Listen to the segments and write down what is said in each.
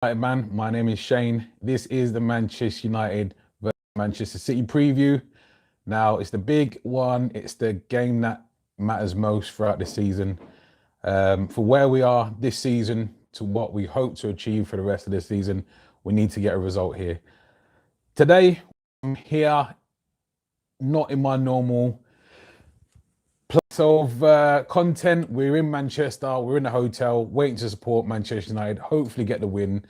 United man, my name is Shane. This is the Manchester United versus Manchester City preview. Now, it's the big one. It's the game that matters most throughout the season. For where we are this season to what we hope to achieve for the rest of the season, we need to get a result here. Today, I'm here not in my normal place of content. We're in Manchester. We're in a hotel waiting to support Manchester United, hopefully get the win.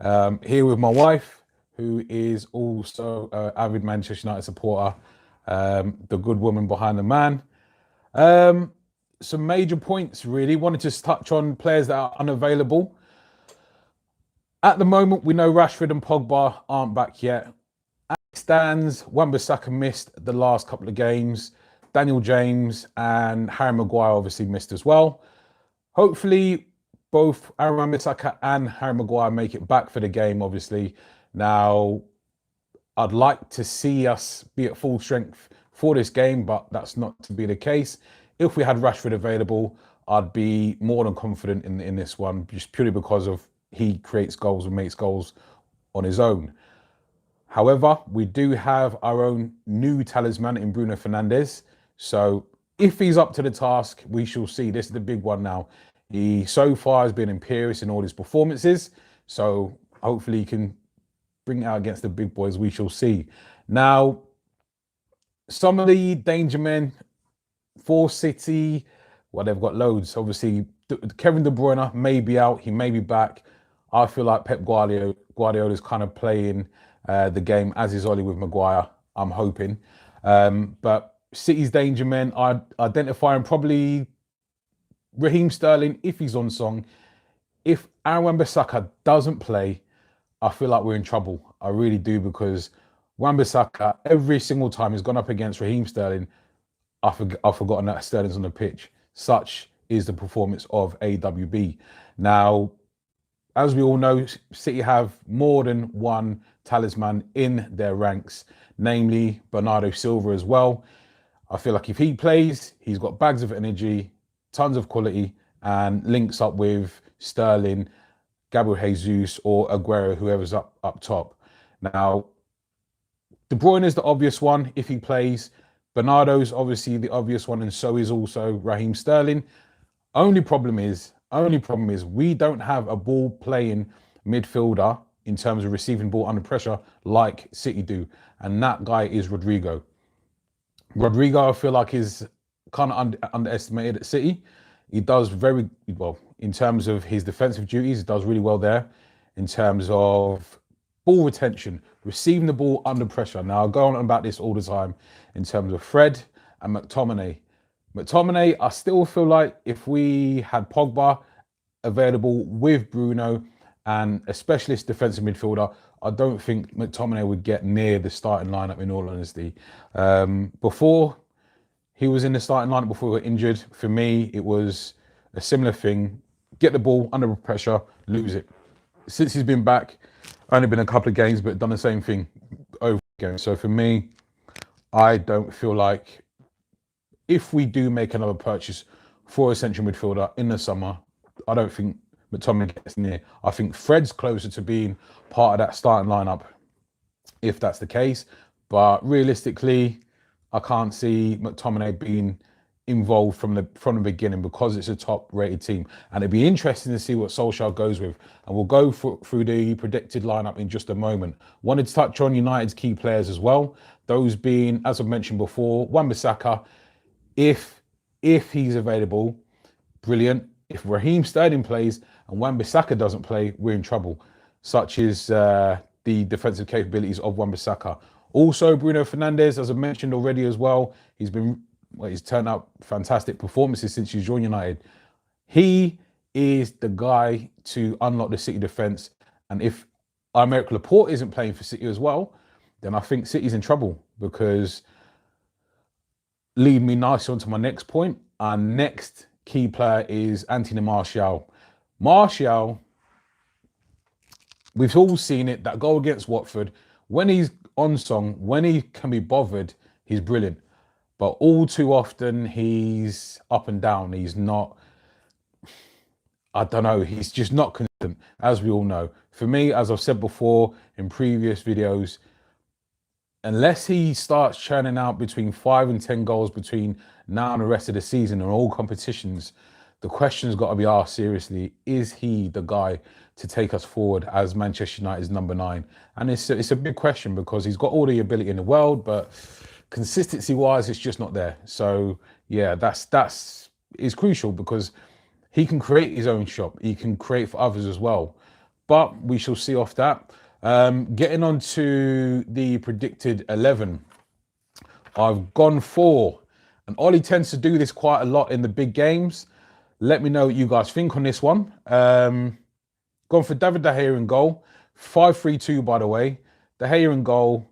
Here with my wife, who is also an avid Manchester United supporter, the good woman behind the man. Some major points, really. Wanted to touch on players that are unavailable. At the moment, we know Rashford and Pogba aren't back yet. As it stands, Wan-Bissaka missed the last couple of games. Daniel James and Harry Maguire obviously missed as well. Hopefully, both Aaron Wan-Bissaka and Harry Maguire make it back for the game, obviously. Now, I'd like to see us be at full strength for this game, but that's not to be the case. If we had Rashford available, I'd be more than confident in this one, just purely because of he creates goals and makes goals on his own. However, we do have our own new talisman in Bruno Fernandes. So if he's up to the task, we shall see. This is the big one now. He so far has been imperious in all his performances. So hopefully he can bring it out against the big boys. We shall see. Now, some of the danger men for City, well, they've got loads. Obviously, Kevin De Bruyne may be out. He may be back. I feel like Pep Guardiola is kind of playing the game as is Ollie with Maguire, I'm hoping. But City's danger men, I'd identify him probably Raheem Sterling if he's on song. If Aaron Wan-Bissaka doesn't play, I feel like we're in trouble. I really do, because Wan-Bissaka, every single time he's gone up against Raheem Sterling, I've forgotten that Sterling's on the pitch. Such is the performance of AWB. Now, as we all know, City have more than one talisman in their ranks, namely Bernardo Silva as well. I feel like if he plays, he's got bags of energy, tons of quality, and links up with Sterling, Gabriel Jesus, or Aguero, whoever's up top. Now, De Bruyne is the obvious one if he plays. Bernardo's obviously the obvious one, and so is also Raheem Sterling. Only problem is we don't have a ball-playing midfielder in terms of receiving ball under pressure like City do, and that guy is Rodrigo. Rodrigo, I feel like, is kind of underestimated at City. He does very well in terms of his defensive duties. He does really well there in terms of ball retention, receiving the ball under pressure. Now, I'll go on about this all the time in terms of Fred and McTominay. McTominay, I still feel like if we had Pogba available with Bruno and a specialist defensive midfielder, I don't think McTominay would get near the starting lineup, in all honesty. Before he was in the starting lineup, before he got injured, for me, it was a similar thing. Get the ball under pressure, lose it. Since he's been back, only been a couple of games, but done the same thing over again. So for me, I don't feel like if we do make another purchase for a central midfielder in the summer, I don't think McTominay gets near. I think Fred's closer to being part of that starting lineup, if that's the case. But realistically, I can't see McTominay being involved from the beginning, because it's a top-rated team. And it'd be interesting to see what Solskjaer goes with. And we'll go through the predicted lineup in just a moment. Wanted to touch on United's key players as well. Those being, as I've mentioned before, Wan-Bissaka, if he's available, brilliant. If Raheem Sterling plays and Wan-Bissaka doesn't play, we're in trouble. Such is the defensive capabilities of Wan-Bissaka. Also, Bruno Fernandes, as I mentioned already as well, he's turned out fantastic performances since he's joined United. He is the guy to unlock the City defence. And if Aymeric Laporte isn't playing for City as well, then I think City's in trouble, because lead me nicely onto my next point. Our next key player is Anthony Martial. Martial, we've all seen it, that goal against Watford. When he's on song, when he can be bothered, he's brilliant. But all too often, he's up and down. He's not, I don't know, he's just not consistent. as we all know. For me, as I've said before in previous videos, unless he starts churning out between 5 and 10 goals between now and the rest of the season in all competitions, the question's got to be asked seriously. Is he the guy to take us forward as Manchester United's number 9? And it's a big question because he's got all the ability in the world, but consistency-wise, it's just not there. So, yeah, that's crucial because he can create his own shot. He can create for others as well. But we shall see off that. Getting on to the predicted 11. I've gone for, and Ollie tends to do this quite a lot in the big games. Let me know what you guys think on this one. Gone for David De Gea in goal. 5-3-2, by the way. De Gea in goal.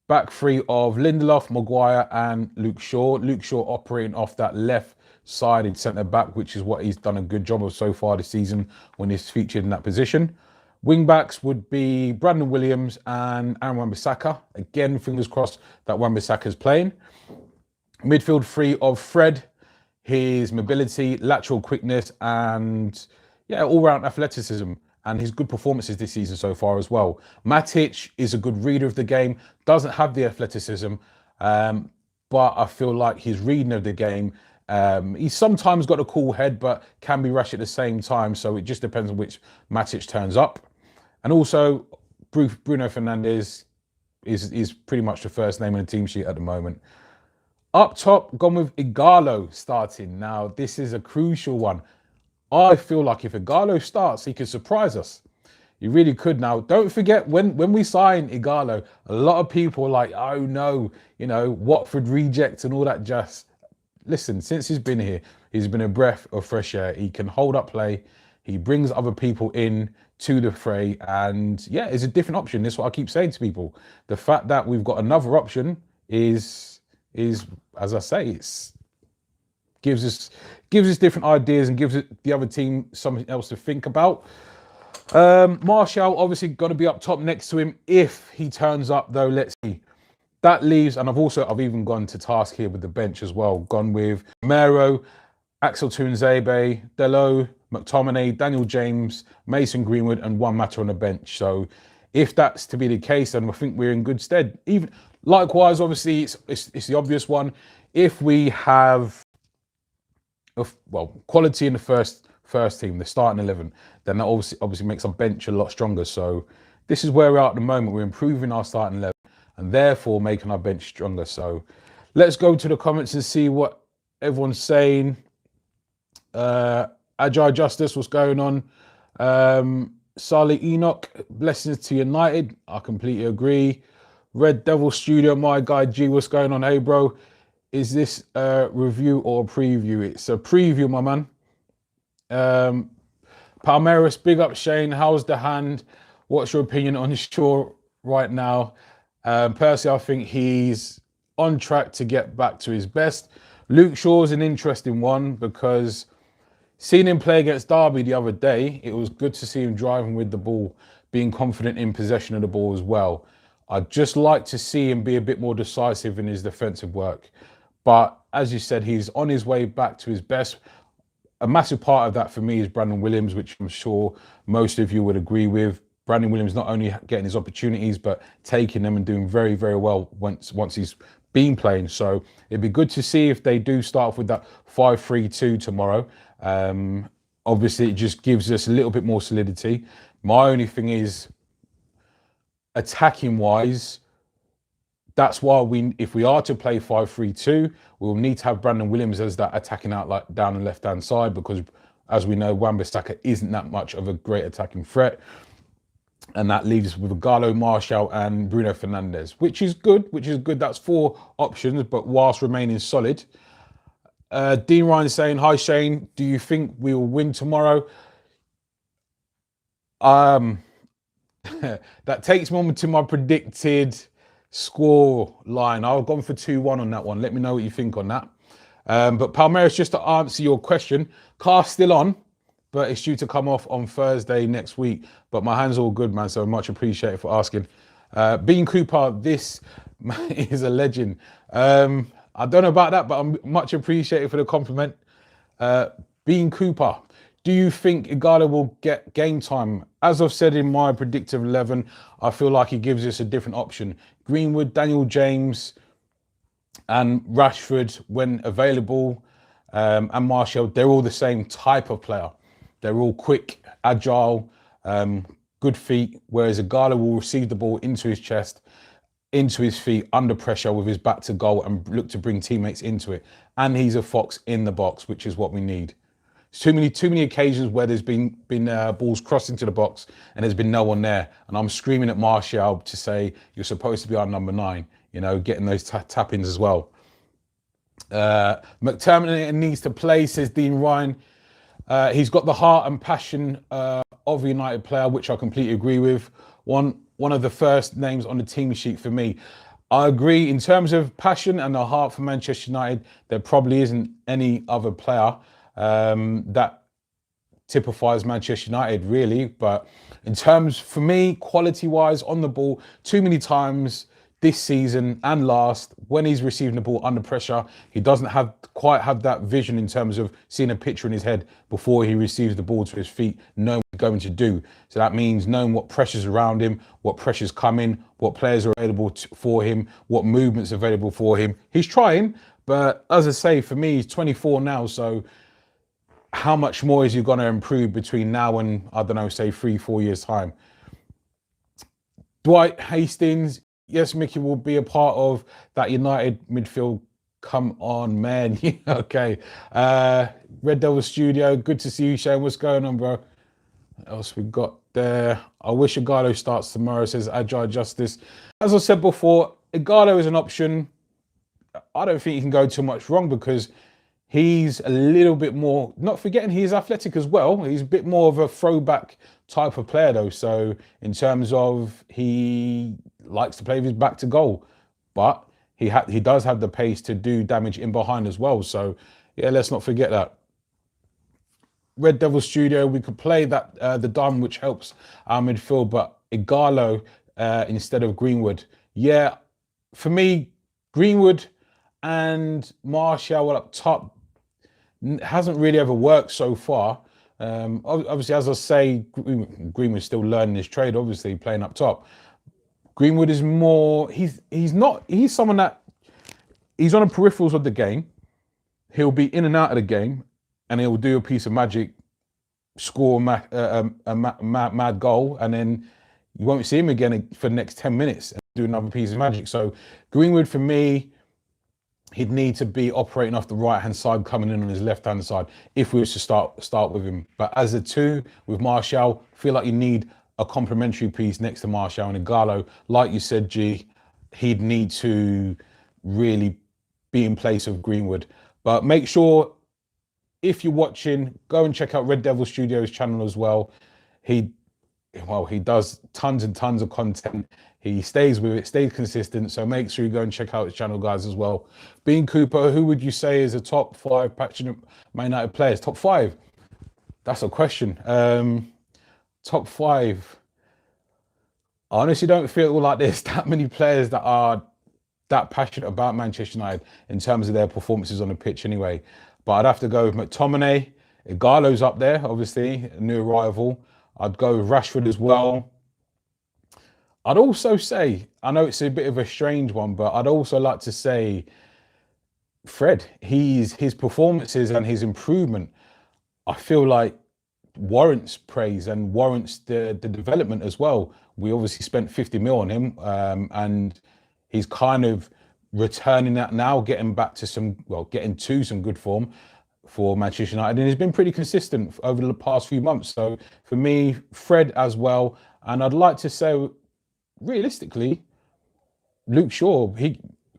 Back three of Lindelof, Maguire, and Luke Shaw. Luke Shaw operating off that left-sided centre-back, which is what he's done a good job of so far this season when he's featured in that position. Wing-backs would be Brandon Williams and Aaron Wan-Bissaka. Again, fingers crossed that Wan-Bissaka's playing. Midfield three of Fred, his mobility, lateral quickness, and all-round athleticism, and his good performances this season so far as well. Matic is a good reader of the game, doesn't have the athleticism, but I feel like his reading of the game, he's sometimes got a cool head, but can be rash at the same time. So it just depends on which Matic turns up. And also, Bruno Fernandes is pretty much the first name on the team sheet at the moment. Up top, gone with Ighalo starting. Now, this is a crucial one. I feel like if Ighalo starts, he could surprise us. He really could. Now, don't forget, when we signed Ighalo, a lot of people were like, oh no, Watford reject and all that jazz. Listen, since he's been here, he's been a breath of fresh air. He can hold up play. He brings other people in to the fray. And yeah, it's a different option. That's what I keep saying to people. The fact that we've got another option is as I say, it's gives us different ideas and gives the other team something else to think about. Martial obviously got to be up top next to him if he turns up, though. Let's see. That leaves, and I've even gone to task here with the bench as well. Gone with Mero, Axel Tuanzebe, Delo, McTominay, Daniel James, Mason Greenwood, and Juan Mata on the bench. So if that's to be the case, then I think we're in good stead. Even likewise, obviously, it's the obvious one. If we have quality in the first team, the starting 11, then that obviously makes our bench a lot stronger. So this is where we are at the moment. We're improving our starting 11 and therefore making our bench stronger. So let's go to the comments and see what everyone's saying. Agile Justice, what's going on? Salih Enoch, blessings to United. I completely agree. Red Devil Studio, my guy G, what's going on? Hey, bro. Is this a review or a preview? It's a preview, my man. Palmeiras, big up Shane. How's the hand? What's your opinion on Shaw right now? Personally, I think he's on track to get back to his best. Luke Shaw's an interesting one because seeing him play against Derby the other day, it was good to see him driving with the ball, being confident in possession of the ball as well. I'd just like to see him be a bit more decisive in his defensive work. But as you said, he's on his way back to his best. A massive part of that for me is Brandon Williams, which I'm sure most of you would agree with. Brandon Williams not only getting his opportunities, but taking them and doing very, very well once he's been playing. So it'd be good to see if they do start off with that 5-3-2 tomorrow. Obviously, it just gives us a little bit more solidity. My only thing is, attacking-wise, that's why if we are to play 5-3-2, we'll need to have Brandon Williams as that attacking outlet down the left-hand side because, as we know, Wan-Bissaka isn't that much of a great attacking threat. And that leaves us with Ighalo, Martial, and Bruno Fernandes, which is good. That's 4 options, but whilst remaining solid. Dean Ryan saying, hi, Shane. Do you think we will win tomorrow? That takes me on to my predicted score line. I've gone for 2-1 on that one. Let me know what you think on that. But Palmeiras, just to answer your question, car's still on, but it's due to come off on Thursday next week. But my hand's all good, man, so much appreciated for asking. Bean Cooper, this is a legend. I don't know about that, but I'm much appreciated for the compliment. Bean Cooper, Do you think Igalo will get game time? As I've said in my predictive 11, I feel like he gives us a different option. Greenwood, Daniel James, and Rashford, when available, and Martial, they're all the same type of player. They're all quick, agile, good feet, whereas Igalo will receive the ball into his chest, into his feet, under pressure with his back to goal, and look to bring teammates into it. And he's a fox in the box, which is what we need. Too many occasions where there's been balls crossed into the box and there's been no one there, and I'm screaming at Martial to say you're supposed to be our number 9. You know, getting those tap-ins as well. McTominay needs to play, says Dean Ryan. He's got the heart and passion of a United player, which I completely agree with. One of the first names on the team sheet for me. I agree in terms of passion and the heart for Manchester United. There probably isn't any other player that typifies Manchester United, really. But in terms, for me, quality-wise on the ball, too many times this season and last, when he's receiving the ball under pressure, he doesn't quite have that vision in terms of seeing a picture in his head before he receives the ball to his feet, knowing what he's going to do. So that means knowing what pressure's around him, what pressure's coming, what players are available for him, what movements are available for him. He's trying, but as I say, for me, he's 24 now, so how much more is he going to improve between now and, I don't know, say 3-4 years' time? Dwight Hastings, yes, Mickey will be a part of that United midfield. Come on, man. Okay. Red Devil Studio, good to see you, Shane. What's going on, bro? What else we got there? I wish Igalo starts tomorrow, says Agile Justice. As I said before, Igalo is an option. I don't think he can go too much wrong because he's a little bit more, not forgetting he's athletic as well. He's a bit more of a throwback type of player though. So in terms of, he likes to play with his back to goal, but he does have the pace to do damage in behind as well. So yeah, let's not forget that. Red Devil Studio, we could play that the diamond, which helps our midfield, but Igalo instead of Greenwood. Yeah, for me, Greenwood and Martial up top hasn't really ever worked so far. Obviously, as I say, Greenwood's still learning his trade, obviously, playing up top. Greenwood is more, he's someone that, he's on the peripherals of the game. He'll be in and out of the game, and he'll do a piece of magic, score a mad goal, and then you won't see him again for the next 10 minutes and do another piece of magic. So Greenwood, for me, he'd need to be operating off the right-hand side, coming in on his left-hand side if we were to start with him. But as a two with Martial, I feel like you need a complementary piece next to Martial and Igalo. Like you said, G, he'd need to really be in place of Greenwood. But make sure, if you're watching, go and check out Red Devil Studios channel as well. He does tons and tons of content. He stays with it, stays consistent. So make sure you go and check out his channel, guys, as well. Bean Cooper, who would you say is a top 5 passionate Man United players? Top 5? That's a question. Top 5. I honestly don't feel like there's that many players that are that passionate about Manchester United in terms of their performances on the pitch anyway. But I'd have to go with McTominay. Igalo's up there, obviously, a new arrival. I'd go with Rashford as well. I'd also say, I know it's a bit of a strange one, but I'd also like to say Fred. His performances and his improvement, I feel like, warrants praise and warrants the development as well. We obviously spent 50 mil on him, and he's kind of returning that now, getting to some good form for Manchester United, and he's been pretty consistent over the past few months. So for me, Fred as well. And I'd like to say, realistically, Luke Shaw.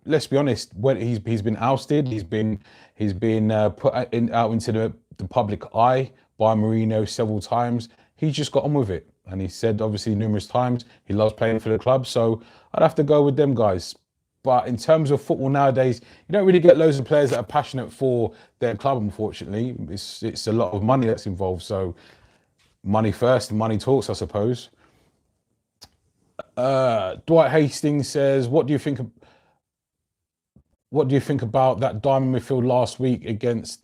Let's be honest, when he's been ousted, he's been put out into the public eye by Mourinho several times. He's just got on with it, and he said obviously numerous times he loves playing for the club. So I'd have to go with them guys. But in terms of football nowadays, you don't really get loads of players that are passionate for their club, unfortunately. It's a lot of money that's involved. So money first, money talks, I suppose. Dwight Hastings says, what do you think about that diamond midfield last week against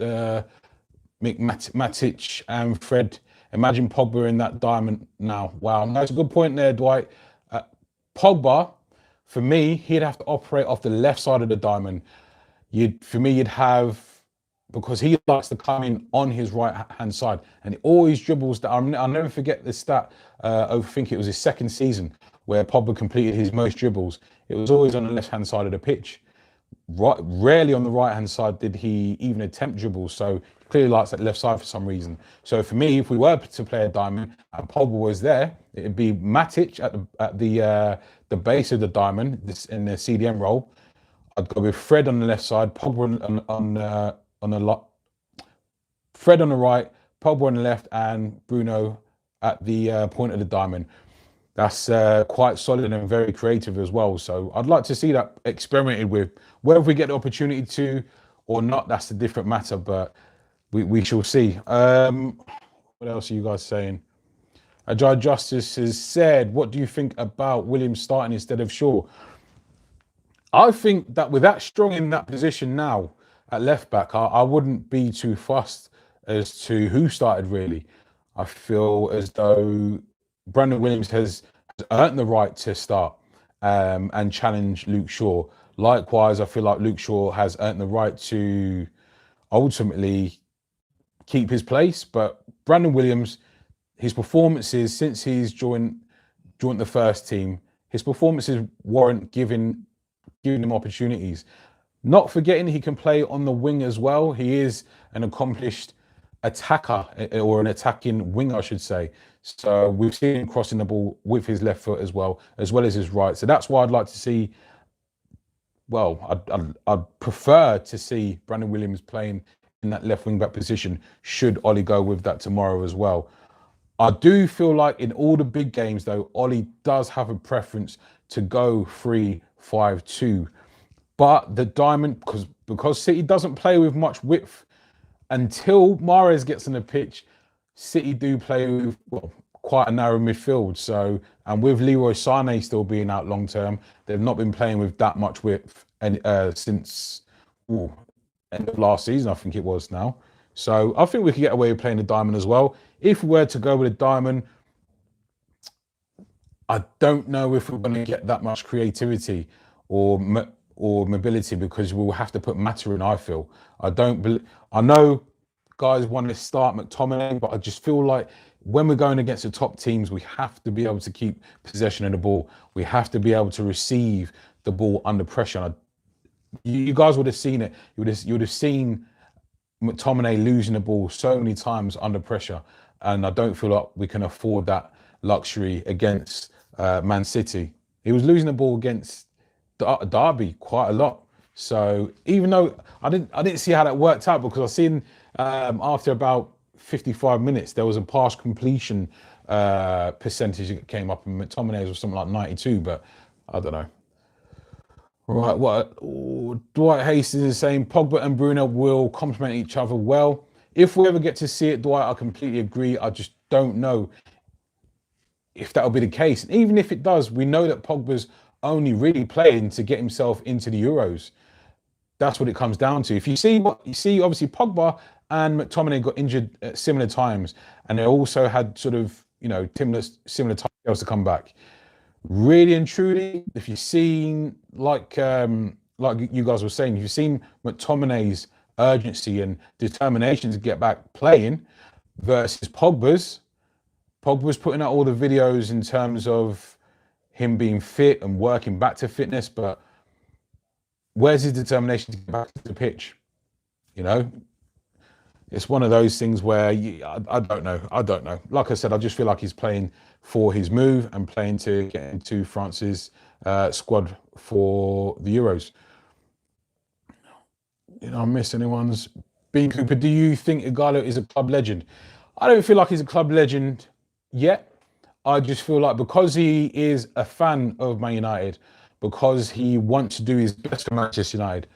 Matic and Fred. Imagine Pogba in that diamond now. Wow, that's a good point there, Dwight. Pogba, for me, he'd have to operate off the left side of the diamond. You'd have, because he likes to come in on his right hand side, and he always dribbles that. I'll never forget the stat. I think it was his second season where Pogba completed his most dribbles. It was always on the left hand side of the pitch. Rarely on the right hand side did he even attempt dribbles. So clearly likes that left side for some reason. So for me, if we were to play a diamond and Pogba was there, it'd be Matic at the base of the diamond, in the CDM role. I'd go with Fred on the left side, Pogba on the Fred on the right, Pogba on the left, and Bruno at the point of the diamond. That's quite solid and very creative as well. So I'd like to see that experimented with. Whether we get the opportunity to or not, that's a different matter, but we shall see. What else are you guys saying? Ajay Justice has said, what do you think about Williams starting instead of Shaw? I think that with that strong in that position now at left back, I wouldn't be too fussed as to who started really. I feel as though Brandon Williams has earned the right to start and challenge Luke Shaw. Likewise, I feel like Luke Shaw has earned the right to ultimately keep his place. But Brandon Williams, his performances since he's joined the first team, his performances warrant giving him opportunities. Not forgetting he can play on the wing as well. He is an accomplished attacker, or an attacking winger, I should say. So we've seen him crossing the ball with his left foot as well as his right. So that's why I'd like to see. Well, I'd prefer to see Brandon Williams playing in that left wing back position. Should Ollie go with that tomorrow as well? I do feel like in all the big games, though, Ollie does have a preference to go 3-5-2. But the diamond, because City doesn't play with much width until Mahrez gets on the pitch. City do play with quite a narrow midfield. So, and with Leroy Sané still being out long term, they've not been playing with that much width and since end of last season, I think it was now. So I think we could get away with playing the diamond as well. If we were to go with a diamond, I don't know if we're going to get that much creativity or mobility, because we'll have to put Mata in, I feel. I know guys want to start McTominay, but I just feel like when we're going against the top teams, we have to be able to keep possession of the ball. We have to be able to receive the ball under pressure. You guys would have seen it. You would have seen McTominay losing the ball so many times under pressure, and I don't feel like we can afford that luxury against Man City. He was losing the ball against Derby quite a lot. So even though I didn't see how that worked out, because I seen after about 55 minutes there was a pass completion percentage that came up, and McTominay's was something like 92, but I don't know. Right, what Dwight Hastings is saying, Pogba and Bruno will complement each other well. If we ever get to see it, Dwight, I completely agree. I just don't know if that'll be the case. And even if it does, we know that Pogba's only really playing to get himself into the Euros. That's what it comes down to. If you see obviously Pogba and McTominay got injured at similar times, and they also had sort of, similar times to come back. Really and truly, if you've seen, like you guys were saying, if you've seen McTominay's urgency and determination to get back playing versus Pogba's putting out all the videos in terms of him being fit and working back to fitness, but where's his determination to get back to the pitch? It's one of those things where I don't know. Like I said, I just feel like he's playing for his move and playing to get into France's squad for the Euros. I miss anyone's. Bean Cooper, do you think Ighalo is a club legend? I don't feel like he's a club legend yet. I just feel like because he is a fan of Man United, because he wants to do his best for Manchester United,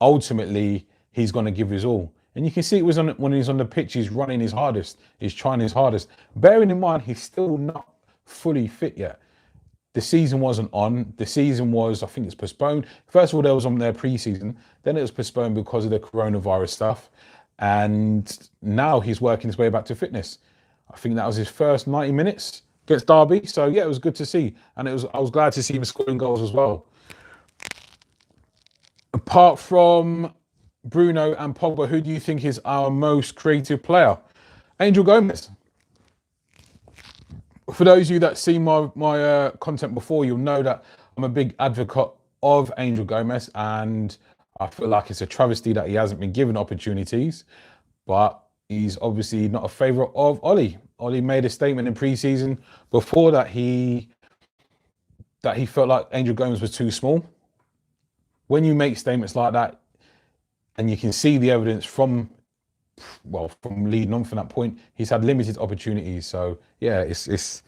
ultimately he's going to give his all. And you can see it was when he's on the pitch, he's running his hardest, he's trying his hardest. Bearing in mind, he's still not fully fit yet. The season wasn't on. The season was, I think it's postponed. First of all, there was on their pre-season. Then it was postponed because of the coronavirus stuff. and now he's working his way back to fitness. I think that was his first 90 minutes against Derby. So yeah, it was good to see, and I was glad to see him scoring goals as well. Apart from Bruno and Pogba, who do you think is our most creative player? Angel Gomez. For those of you that see my content before, you'll know that I'm a big advocate of Angel Gomez, and I feel like it's a travesty that he hasn't been given opportunities, but he's obviously not a favourite of Ollie. Ollie made a statement in pre-season before that he felt like Angel Gomez was too small. When you make statements like that, and you can see the evidence from leading on from that point, he's had limited opportunities. So yeah, it's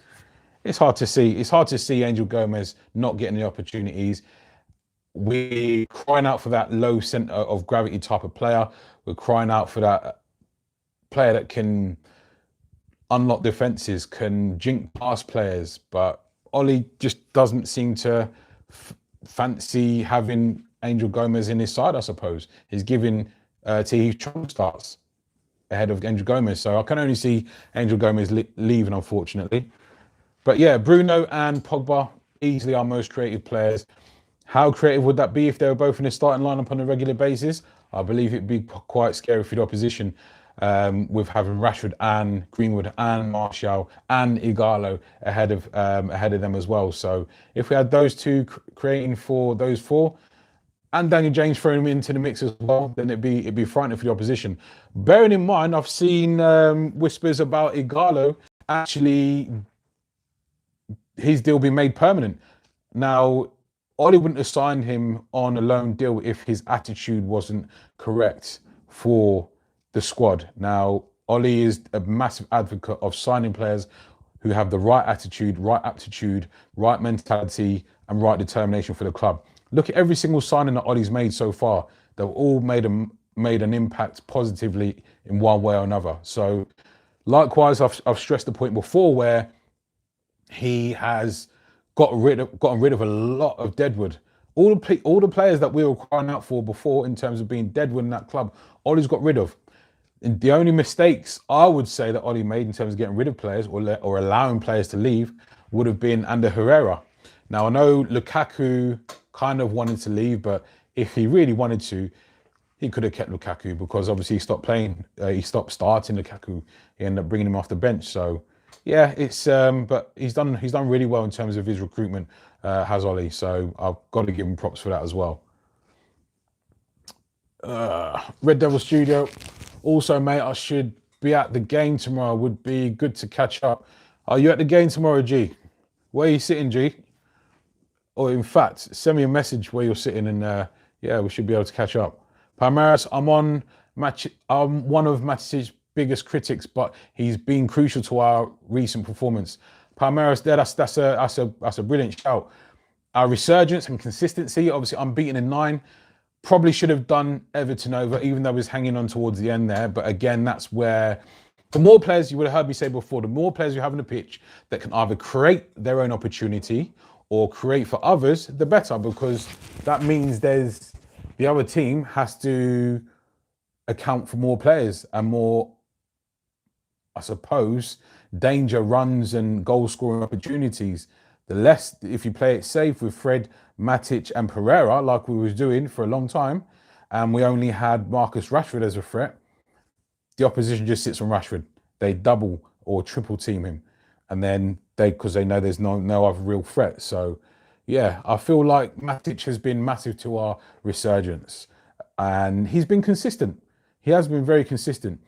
hard to see. It's hard to see Angel Gomez not getting the opportunities. We're crying out for that low center of gravity type of player. We're crying out for that player that can unlock defenses, can jink past players. But Ollie just doesn't seem to fancy having Angel Gomez in his side, I suppose. He's giving Tahith Chong starts ahead of Angel Gomez. So I can only see Angel Gomez leaving, unfortunately. But yeah, Bruno and Pogba, easily our most creative players. How creative would that be if they were both in the starting lineup on a regular basis? I believe it'd be quite scary for the opposition, with having Rashford and Greenwood and Martial and Ighalo ahead of them as well. So if we had those two creating for those four, and Daniel James throwing him into the mix as well, then it'd be frightening for the opposition. Bearing in mind, I've seen whispers about Ighalo actually his deal being made permanent. Now, Ollie wouldn't have signed him on a loan deal if his attitude wasn't correct for the squad. Now, Ollie is a massive advocate of signing players who have the right attitude, right aptitude, right mentality, and right determination for the club. Look at every single signing that Ollie's made so far. They've all made an impact positively in one way or another. So, likewise, I've stressed the point before where he has gotten rid of a lot of deadwood. All the players that we were crying out for before in terms of being deadwood in that club, Ollie's got rid of. And the only mistakes I would say that Ollie made in terms of getting rid of players or allowing players to leave would have been Ander Herrera. Now, I know Lukaku kind of wanted to leave, but if he really wanted to, he could have kept Lukaku, because obviously he stopped playing. He stopped starting Lukaku. He ended up bringing him off the bench. So yeah, it's but he's done really well in terms of his recruitment, has Ollie. So I've got to give him props for that as well. Red Devil Studio. Also, mate, I should be at the game tomorrow. Would be good to catch up. Are you at the game tomorrow, G? Where are you sitting, G? Or in fact, send me a message where you're sitting, and yeah, we should be able to catch up. Palmeiras, I'm one of Matic's biggest critics, but he's been crucial to our recent performance. Palmeiras, there, that's a brilliant shout. Our resurgence and consistency, obviously unbeaten in 9. Probably should have done Everton over, even though he was hanging on towards the end there. But again, that's where the more players, you would have heard me say before, the more players you have on the pitch that can either create their own opportunity or create for others, the better, because that means the other team has to account for more players and more, I suppose, danger runs and goal scoring opportunities. The less, if you play it safe with Fred, Matic and Pereira, like we was doing for a long time, and we only had Marcus Rashford as a threat, the opposition just sits on Rashford. They double or triple team him, and then because they know there's no other real threat. So yeah, I feel like Matic has been massive to our resurgence, and he's been consistent. He has been very consistent.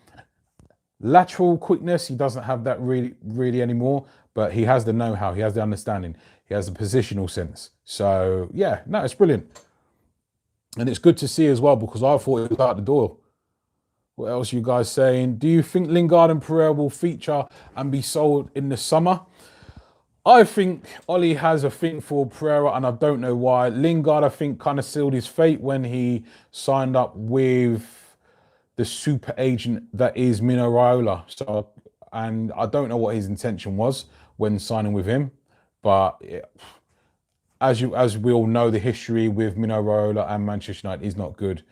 Lateral quickness, he doesn't have that really anymore, but he has the know-how, he has the understanding, he has the positional sense. So yeah, no, it's brilliant. And it's good to see as well, because I thought it was out the door. What else are you guys saying? Do you think Lingard and Pereira will feature and be sold in the summer? I think Ollie has a thing for Pereira, and I don't know why. Lingard, I think, kind of sealed his fate when he signed up with the super agent that is Mino Raiola. So, and I don't know what his intention was when signing with him, but as we all know, the history with Mino Raiola and Manchester United is not good.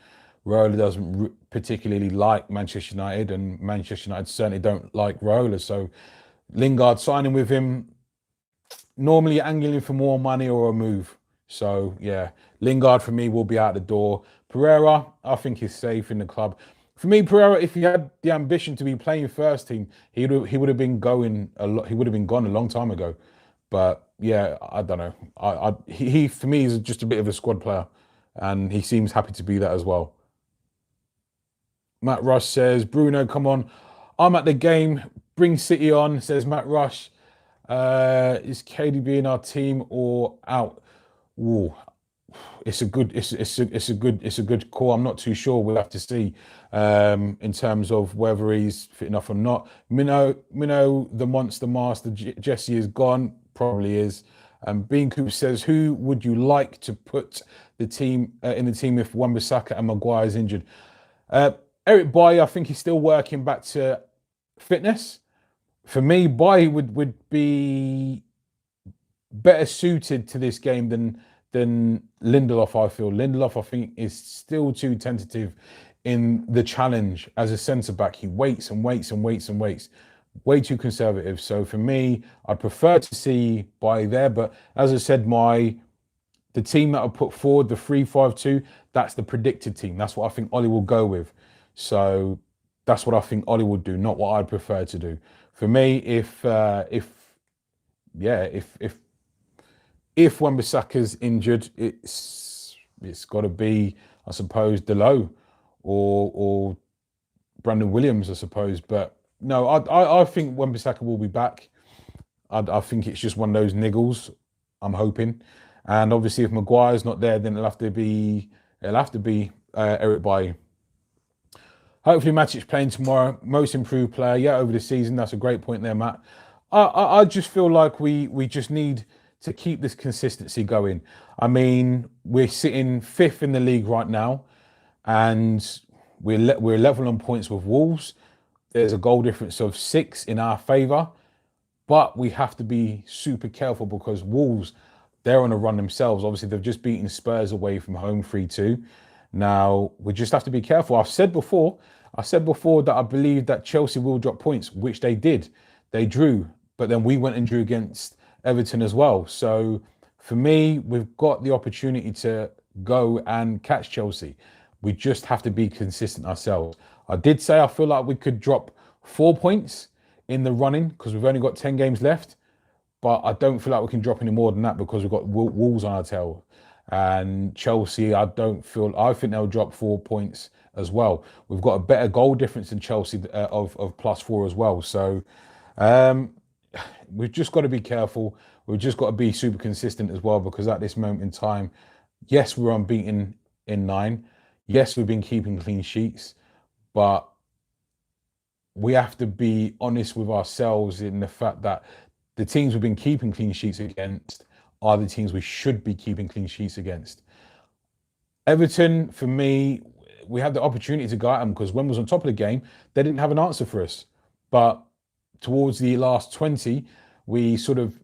Raiola doesn't particularly like Manchester United, and Manchester United certainly don't like Raiola. So Lingard signing with him, normally angling for more money or a move. So yeah, Lingard for me will be out the door. Pereira, I think he's safe in the club. For me, Pereira, if he had the ambition to be playing first team, he would have been going a lot. He would have been gone a long time ago. But yeah, I don't know. He for me is just a bit of a squad player, and he seems happy to be that as well. Matt Rush says, Bruno, come on. I'm at the game. Bring City on, says Matt Rush. Is KDB in our team or out? Ooh, it's a good call. I'm not too sure. We'll have to see in terms of whether he's fit enough or not. Mino, the monster master, Jesse is gone. Probably is. Bean Coop says, who would you like to put the team in the team if Wan-Bissaka and Maguire is injured? Eric Bailly, I think he's still working back to fitness. For me, Bailly would be better suited to this game than Lindelof. I feel Lindelof, I think, is still too tentative in the challenge as a centre back. He waits and waits and waits and waits. Way too conservative. So for me, I prefer to see Bailly there. But as I said, the team that I put forward, the 3-5-2, that's the predicted team. That's what I think Ollie will go with. So that's what I think Ollie would do, not what I'd prefer to do. For me, if Wan-Bissaka's injured, it's got to be, I suppose, Delo or Brandon Williams, I suppose. But no, I think Wan-Bissaka will be back. I think it's just one of those niggles. I'm hoping, and obviously if Maguire's not there, then it'll have to be Eric Bailly. Hopefully, Matic playing tomorrow. Most improved player, yeah, over the season. That's a great point there, Matt. I just feel like we just need to keep this consistency going. I mean, we're sitting 5th in the league right now, and we're level on points with Wolves. There's a goal difference of 6 in our favour, but we have to be super careful because Wolves, they're on a run themselves. Obviously, they've just beaten Spurs away from home 3-2. Now, we just have to be careful. I said before that I believe that Chelsea will drop points, which they did. They drew, but then we went and drew against Everton as well. So for me, we've got the opportunity to go and catch Chelsea. We just have to be consistent ourselves. I did say I feel like we could drop 4 points in the running because we've only got 10 games left, but I don't feel like we can drop any more than that because we've got Wolves on our tail. And Chelsea, I think they'll drop 4 points as well. We've got a better goal difference in Chelsea of +4 as well. So we've just got to be careful. We've just got to be super consistent as well because at this moment in time, yes, we're unbeaten in 9. Yes, we've been keeping clean sheets, but we have to be honest with ourselves in the fact that the teams we've been keeping clean sheets against are the teams we should be keeping clean sheets against. Everton, for me, we had the opportunity to go at them because when we was on top of the game, they didn't have an answer for us. But towards the last 20, we sort of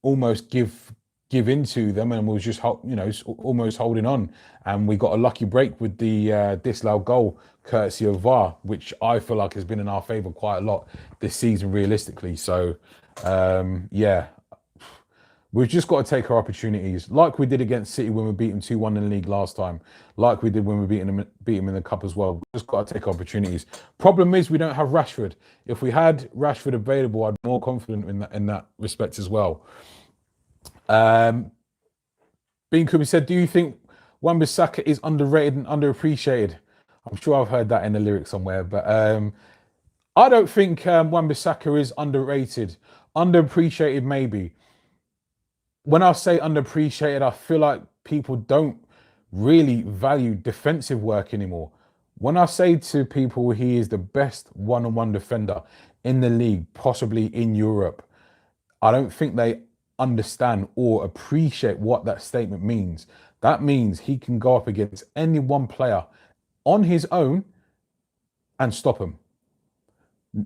almost give into them and we was just almost holding on. And we got a lucky break with the disallowed goal courtesy of VAR, which I feel like has been in our favour quite a lot this season realistically. So yeah, we've just got to take our opportunities, like we did against City when we beat them 2-1 in the league last time, like we did when we beat them in the cup as well. We've just got to take opportunities. Problem is we don't have Rashford. If we had Rashford available, I'd be more confident in that respect as well. Bean Kubi said, do you think Wan-Bissaka is underrated and underappreciated? I'm sure I've heard that in the lyrics somewhere, but I don't think Wan-Bissaka is underrated. Underappreciated, maybe. When I say underappreciated, I feel like people don't really value defensive work anymore. When I say to people he is the best one-on-one defender in the league, possibly in Europe, I don't think they understand or appreciate what that statement means. That means he can go up against any one player on his own and stop him.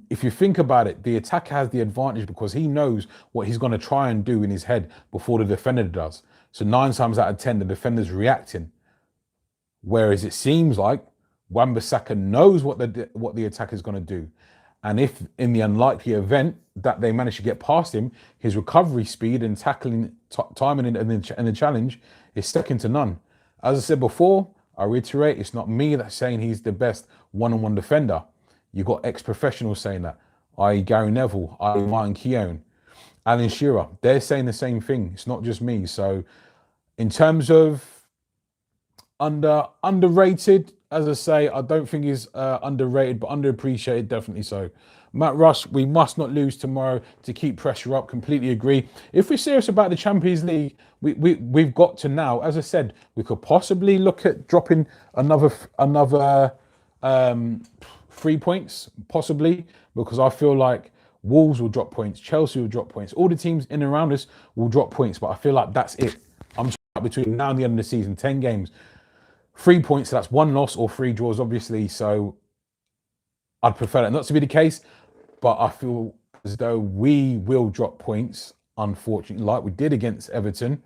If you think about it, the attacker has the advantage because he knows what he's going to try and do in his head before the defender does. So 9 times out of 10, the defender's reacting. Whereas it seems like Wan-Bissaka knows what the attack is going to do. And if in the unlikely event that they manage to get past him, his recovery speed and tackling timing in the challenge is second to none. As I said before, I reiterate, it's not me that's saying he's the best one-on-one defender. You've got ex-professionals saying that, i.e. Gary Neville, i.e. Martin Keown, Alan Shearer. They're saying the same thing. It's not just me. So in terms of underrated, as I say, I don't think he's underrated, but underappreciated, definitely so. Matt Rush, we must not lose tomorrow to keep pressure up. Completely agree. If we're serious about the Champions League, we've got to now, as I said, we could possibly look at dropping another 3 points, possibly, because I feel like Wolves will drop points, Chelsea will drop points, all the teams in and around us will drop points, but I feel like that's it. I'm between now and the end of the season, 10 games, 3 points, so that's 1 loss or 3 draws, obviously. So I'd prefer that not to be the case, but I feel as though we will drop points, unfortunately, like we did against Everton.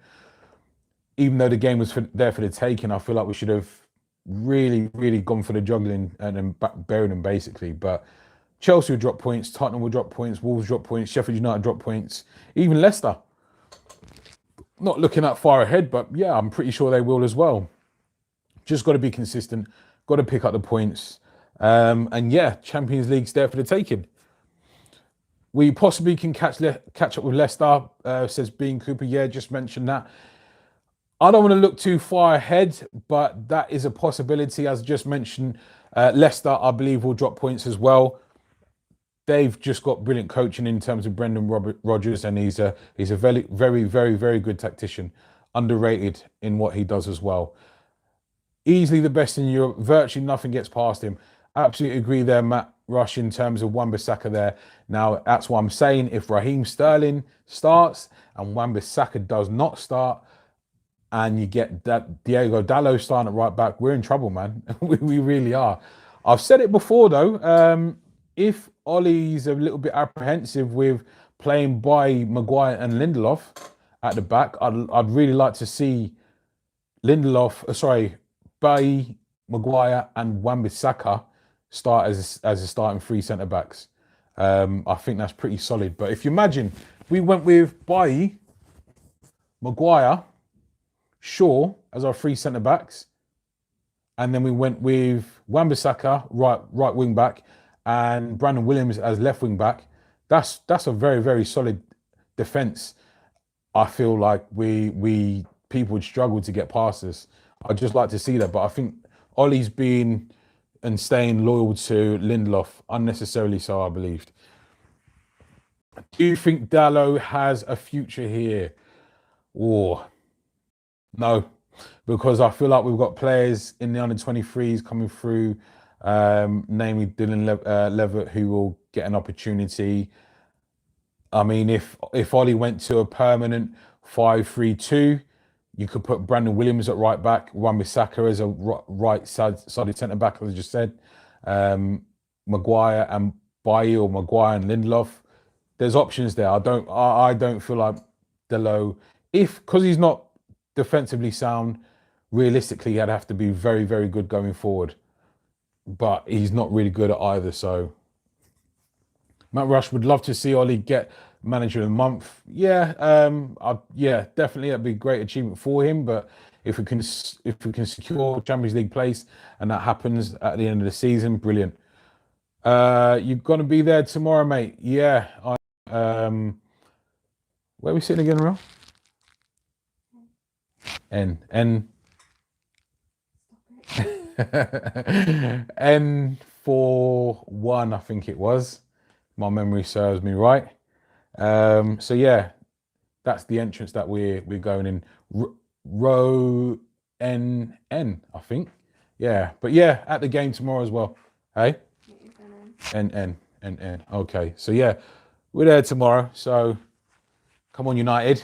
Even though the game was there for the taking, I feel like we should have really, really gone for the juggling and then buried them, basically. But Chelsea will drop points, Tottenham will drop points, Wolves drop points, Sheffield United drop points, even Leicester. Not looking that far ahead, but yeah, I'm pretty sure they will as well. Just got to be consistent, got to pick up the points. And yeah, Champions League's there for the taking. We possibly can catch up with Leicester, says Bean Cooper. Yeah, just mentioned that. I don't want to look too far ahead, but that is a possibility. As just mentioned, Leicester, I believe, will drop points as well. They've just got brilliant coaching in terms of Brendan Rodgers, and he's a very, very, very, very good tactician, underrated in what he does as well. Easily the best in Europe. Virtually nothing gets past him. Absolutely agree there, Matt Rush, in terms of Wan-Bissaka there. Now, that's what I'm saying. If Raheem Sterling starts and Wan-Bissaka does not start, and you get that Diego Dalot starting at right back, we're in trouble, man. we really are. I've said it before, though. If Ollie's a little bit apprehensive with playing by Maguire and Lindelof at the back, I'd really like to see Bailly, Maguire and Wan-Bissaka start as a starting 3 centre-backs. I think that's pretty solid. But if you imagine, we went with Bailly, Maguire, Shaw as our 3 centre-backs, and then we went with Wan-Bissaka, right wing back, and Brandon Williams as left wing back. That's a very, very solid defence. I feel like people would struggle to get past us. I'd just like to see that, but I think Ollie's been and staying loyal to Lindelof, unnecessarily so, I believed. Do you think Dalot has a future here? Or no, because I feel like we've got players in the under-23s coming through, namely Dylan Levitt, who will get an opportunity. I mean, if Ollie went to a permanent 5-3-2, you could put Brandon Williams at right back, Wan-Bissaka as a right-sided centre-back, as I just said. Maguire and Bailly, or Maguire and Lindelof. There's options there. I don't feel like Dalot, because he's not defensively sound, realistically, I'd have to be very, very good going forward. But he's not really good at either, so Matt Rush would love to see Ollie get manager of the month. Yeah, definitely that'd be a great achievement for him. But if we can secure Champions League place and that happens at the end of the season, brilliant. You're gonna be there tomorrow, mate. Yeah. Where are we sitting again, Real? N. N41, I think it was. My memory serves me right. So yeah, that's the entrance that we're going in. Row NN, I think. Yeah, but yeah, at the game tomorrow as well. Hey? NN. Okay, so yeah, we're there tomorrow. So come on, United,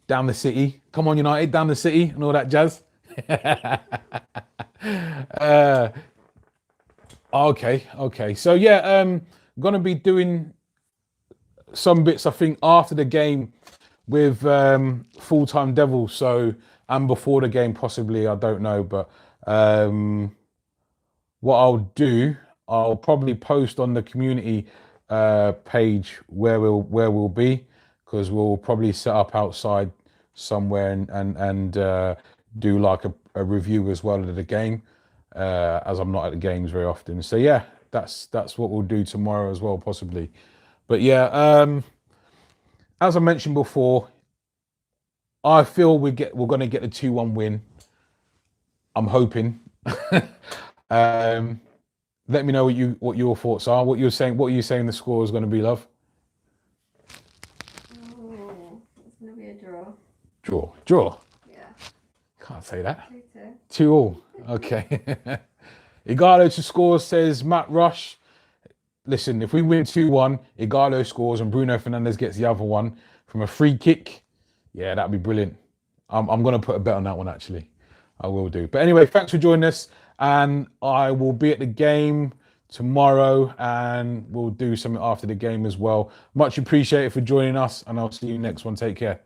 down the city. Come on, United, down the city, and all that jazz. Okay. So yeah, gonna be doing some bits, I think, after the game with Full Time Devils. So, and before the game, possibly, I don't know, but What I'll do, I'll probably post on the community page where we'll be, because we'll probably set up outside somewhere and do like a review as well of the game, as I'm not at the games very often. So yeah, that's what we'll do tomorrow as well, possibly. But yeah, as I mentioned before, I feel we're going to get a 2-1 win. I'm hoping. Let me know what your thoughts are. What are you saying the score is going to be, love? Oh, it's going to be a draw. Draw. Yeah. Can't say that. 2-2. 2-2. Okay. Igalo to score, says Matt Rush. Listen, if we win 2-1, Igalo scores and Bruno Fernandes gets the other one from a free kick. Yeah, that'd be brilliant. I'm going to put a bet on that one, actually. I will do. But anyway, thanks for joining us. And I will be at the game tomorrow, and we'll do something after the game as well. Much appreciated for joining us, and I'll see you next one. Take care.